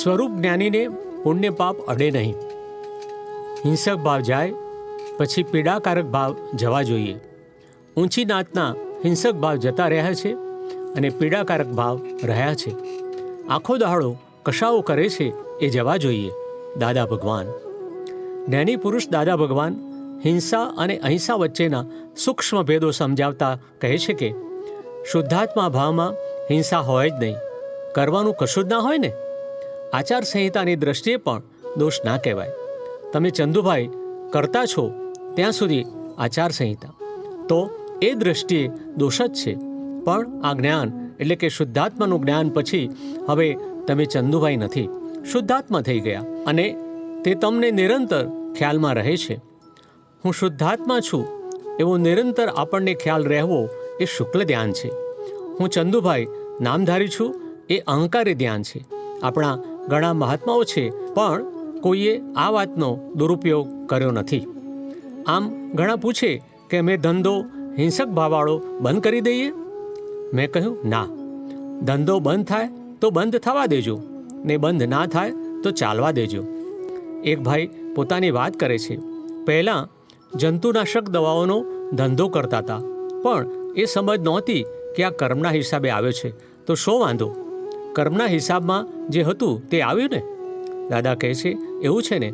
સ્વરૂપ જ્ઞાનીને પુણ્ય પાપ અડે નહીં. હિંસક ભાવ જાય પછી પીડાકારક ભાવ જવા જોઈએ. ઊંચી નાતના હિંસક ભાવ જતા રહ્યા છે અને પીડાકારક ભાવ રહ્યા છે. આખો દાડો કશાઓ કરે છે એ જવા જોઈએ. દાદા ભગવાન જ્ઞાની પુરુષ દાદા ભગવાન હિંસા અને અહિંસા વચ્ચેના સૂક્ષ્મ ભેદો સમજાવતા કહે છે કે શુદ્ધાત્મા ભાવમાં હિંસા હોય જ નહીં. કરવાનું કશું જ ના હોય ને. આચાર સંહિતાની દ્રષ્ટિએ પણ દોષ ના કહેવાય. તમે ચંદુભાઈ કરતા છો ત્યાં સુધી આચાર સંહિતા તો એ દ્રષ્ટિએ દોષ જ છે. પણ આ જ્ઞાન એટલે કે શુદ્ધાત્માનું જ્ઞાન પછી હવે તમે ચંદુભાઈ નથી, શુદ્ધાત્મા થઈ ગયા અને તે તમને નિરંતર ખ્યાલમાં રહે છે. હું શુદ્ધાત્મા છું એવો નિરંતર આપણને ખ્યાલ રહેવો એ શુક્લ ધ્યાન છે. હું ચંદુભાઈ નામધારી છું એ અહંકારી ધ્યાન છે. આપણા ઘણા મહાત્માઓ છે પણ કોઈએ આ વાતનો દુરુપયોગ કર્યો નથી. આમ ઘણા પૂછે કે મેં ધંધો હિંસક ભાવવાળો બંધ કરી દઈએ. મેં કહ્યું ના, ધંધો બંધ થાય તો બંધ થવા દેજો ને બંધ ના થાય તો ચાલવા દેજો. એક ભાઈ પોતાની વાત કરે છે. પહેલાં જંતુનાશક દવાઓનો ધંધો કરતા હતા પણ એ સમજ નહોતી કે આ કર્મના હિસાબે આવ્યો છે તો શો વાંધો. કર્મના હિસાબમાં જે હતું તે આવ્યું ને. દાદા કહે છે એવું છે ને,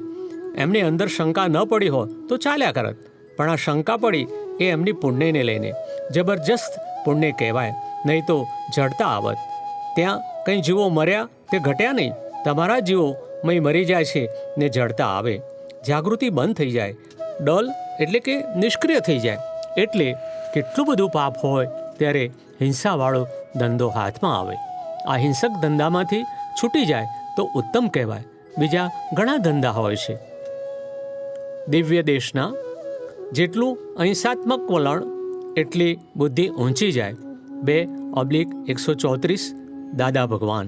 એમને અંદર શંકા ન પડી હોત તો ચાલ્યા કરત, પણ આ શંકા પડી એ એમની પુણ્યને લઈને. જબરજસ્ત પુણ્ય કહેવાય, નહીં તો જડતા આવત. ત્યાં કંઈ જીવો મર્યા તે ઘટ્યા નહીં. તમારા જીવો મય મરી જાય છે ને જડતા આવે. જાગૃતિ બંધ થઈ જાય, ડલ એટલે કે નિષ્ક્રિય થઈ જાય. એટલે કેટલું બધું પાપ હોય ત્યારે હિંસાવાળો ધંધો હાથમાં આવે. આ હિંસક ધંધામાંથી છૂટી જાય તો ઉત્તમ કહેવાય. બીજા ઘણા ધંધા હોય છે. દિવ્ય દેશના જેટલું અહિંસાત્મક વલણ એટલી બુદ્ધિ ઊંચી જાય. 2/134 દાદા ભગવાન.